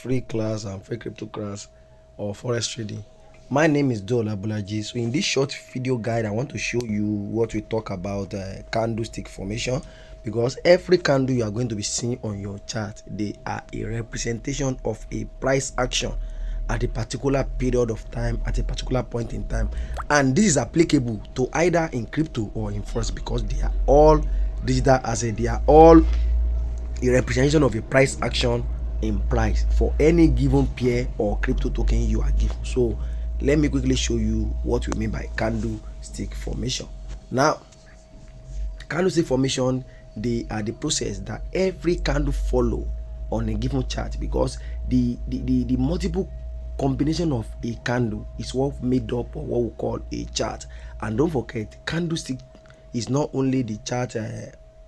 free class and free crypto class or forex trading. My name is Dol Abulaji. So in this short video guide, I want to show you what we talk about candlestick formation, because every candle you are going to be seeing on your chart, they are a representation of a price action at a particular period of time, at a particular point in time, and this is applicable to either in crypto or in forex, because they are all digital assets. They are all a representation of a price action in price for any given pair or crypto token you are given. So let me quickly show you what we mean by candlestick formation. Now, candlestick formation, they are the process that every candle follow on a given chart, because the multiple combination of a candle is what made up of what we call a chart. And don't forget, candlestick is not only the chart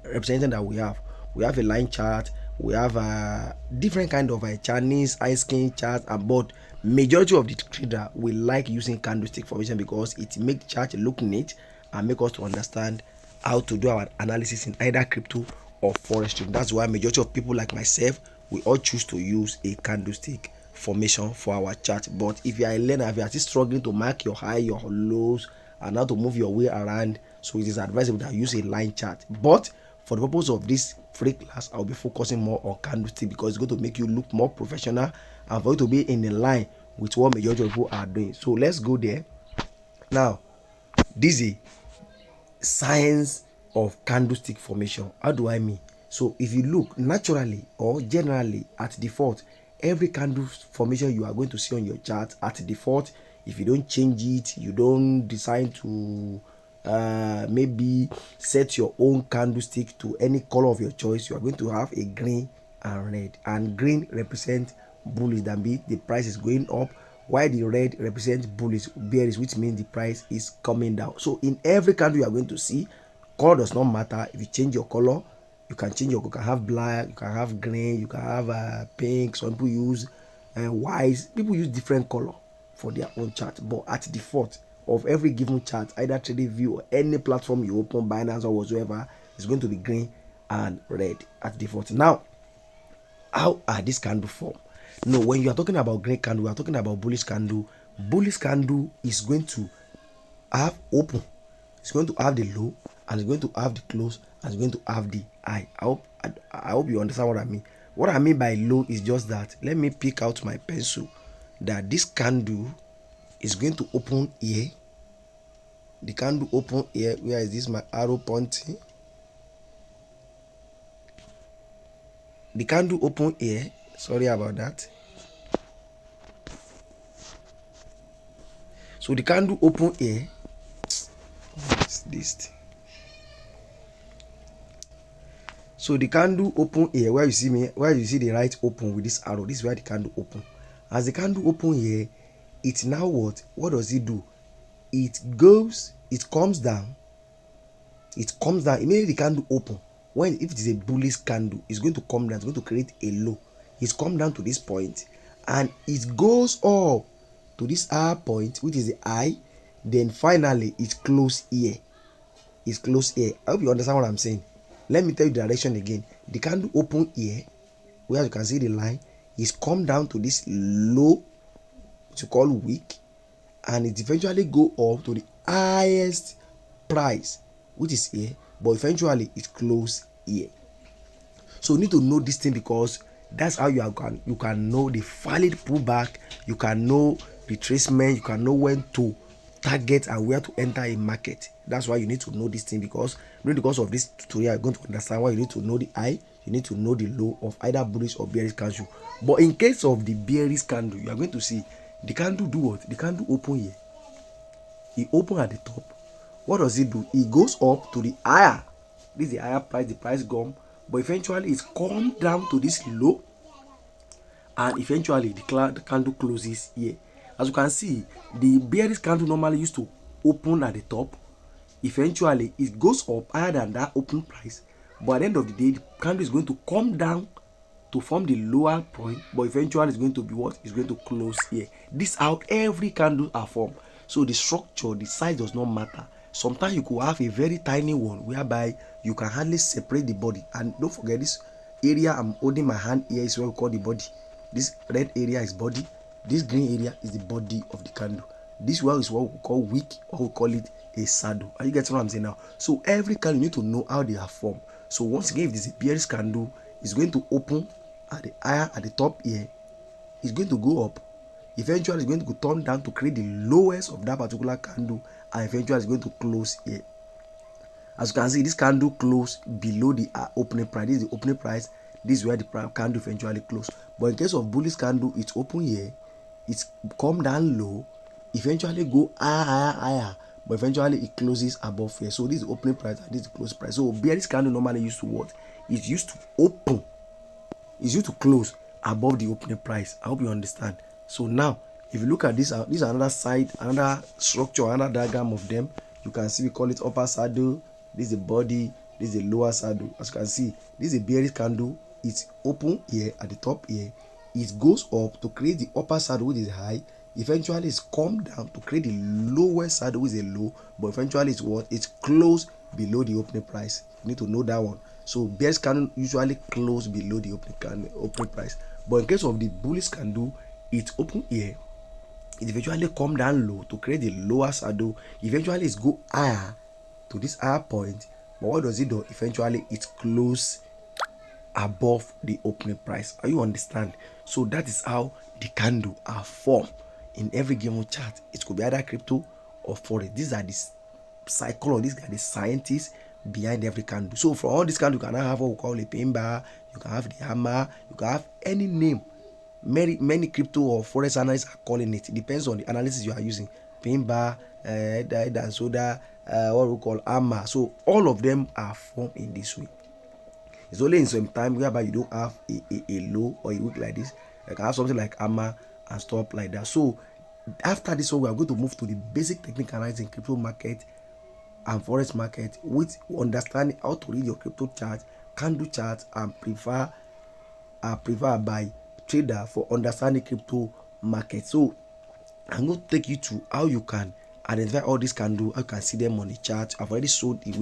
representation that we have. We have a line chart, we have a different kind of a Chinese ice cream chart, and but majority of the trader will like using candlestick formation because it makes the chart look neat and make us to understand how to do our analysis in either crypto or forex trading. That's why majority of people like myself, we all choose to use a candlestick formation for our chart. But if you are a learner, if you are still struggling to mark your high, your lows, and how to move your way around, so it is advisable that you use a line chart. But for the purpose of this free class, I'll be focusing more on candlestick because it's going to make you look more professional and for you to be in the line with what majority of people are doing. So let's go there. Now, this is science of candlestick formation. How do I mean? So if you look naturally or generally at default, every candle formation you are going to see on your chart at default, if you don't change it, you don't decide to maybe set your own candlestick to any color of your choice, you are going to have a green and red. And green represents bullish, that means the price is going up, while the red represents bullish, bearish, which means the price is coming down. So in every candle you are going to see, color does not matter. If you change your color, you can change your, you can have black, you can have green, you can have pink. Some people use white. People use different color for their own chart, but at default of every given chart, either TradingView or any platform you open, Binance or whatsoever, is going to be green and red at default. Now, how are these candles formed? No, when you are talking about green candle, we are talking about bullish candle. Bullish candle is going to have open, it's going to have the low, and it's going to have the close, and it's going to have the high. I hope you understand what I mean. What I mean by low is just that, let me pick out my pencil, that this candle is going to open here. The candle open here. Where is this my arrow pointing? The candle open here. Sorry about that. So the candle open here. What is this? So the candle open here, where you see me, where you see the right open with this arrow, this is where the candle open. As the candle open here, it's now what does it do? It goes, it comes down immediately. The candle open, when if it is a bullish candle, it's going to come down, it's going to create a low. It's come down to this point and it goes up to this higher point, which is the high. Then finally it's close here. It's close here. I hope you understand what I'm saying. Let me tell you the direction again. The candle open here, where you can see the line, is come down to this low, which you call wick, and it eventually go up to the highest price, which is here, but eventually it close here. So you need to know this thing, because that's how you can know the valid pullback, you can know retracement, you can know when to target and where to enter a market. That's why you need to know this thing, because of this tutorial you're going to understand why you need to know the high, you need to know the low of either bullish or bearish candle. But in case of the bearish candle, you are going to see the candle do what? The candle open here. It open at the top. What does it do? It goes up to the higher. This is the higher price, the price gone, but eventually it's come down to this low, and eventually the candle closes here. As you can see, the bearish candle normally used to open at the top. Eventually it goes up higher than that open price, but at the end of the day, the candle is going to come down to form the lower point, but eventually it's going to be what? It's going to close here. This is how every candle are formed. So the structure, the size does not matter. Sometimes you could have a very tiny one whereby you can hardly separate the body. And don't forget, this area I'm holding my hand here is what we call the body. This red area is body, this green area is the body of the candle. This one is what we call wick, or we call it a saddle. Are you getting what I'm saying now? So every candle, you need to know how they are formed. So once again, if this is a bearish candle, it's going to open at the higher at the top here, it's going to go up, eventually it's going to go turn down to create the lowest of that particular candle, and eventually it's going to close here. As you can see, this candle closed below the opening price. This is the opening price. This is where the candle eventually closed. But in case of bullish candle, it's open here, it's come down low, eventually go higher, but eventually it closes above here. So this is the opening price and this is the close price. So bearish candle normally used to what? It's used to open, it's used to close above the opening price. I hope you understand. So now, if you look at this is another side, another structure, another diagram of them. You can see we call it upper saddle. This is the body, this is the lower saddle. As you can see, this is a bearish candle. It's open here at the top here. It goes up to create the upper saddle, which is high. Eventually it's come down to create the lower saddle, which is a low, but eventually it's what? It's closed below the opening price. You need to know that one. So bearish candle usually close below the opening price, but in case of the bullish candle, it's open here, it eventually come down low to create the lower saddle. Eventually it's go higher to this higher point, but what does it do? Eventually it close above the opening price. Are you understand? So that is how the candle are formed in every given chart. It could be either crypto or forex. These are the psychologists, these are the scientists behind every candle. So for all these candles, you can have what we call a pain bar, you can have the hammer, you can have any name. Many crypto or forex analysts are calling it. It depends on the analysis you are using. Pain bar, head and shoulder, what we call hammer. So all of them are formed in this way. It's only in some time whereby you don't have a low or a week like this. You can have something like hammer and stuff like that. So after this one, we are going to move to the basic technical analysis in crypto market and forex market, with understanding how to read your crypto chart, candle chart, and prefer by trader for understanding crypto market. So I'm going to take you to how you can identify all these candles, how you can see them on the chart. I've already showed the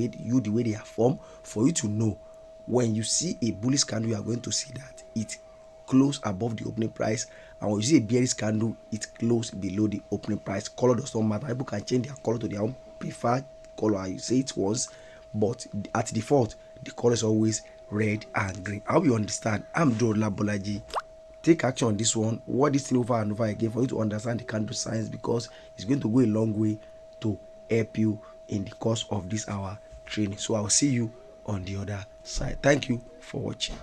way they are formed for you to know. When you see a bullish candle, you are going to see that it close above the opening price, and when you see a bearish candle, it close below the opening price. Color does not matter. People can change their color to their own preferred color. You say it once, but at default the color is always red and green. How you understand? I'm Joe Labolaji. Take action on this one. Watch this thing over and over again for you to understand the candle science, because it's going to go a long way to help you in the course of this hour training. So I'll see you on the other side. Thank you for watching.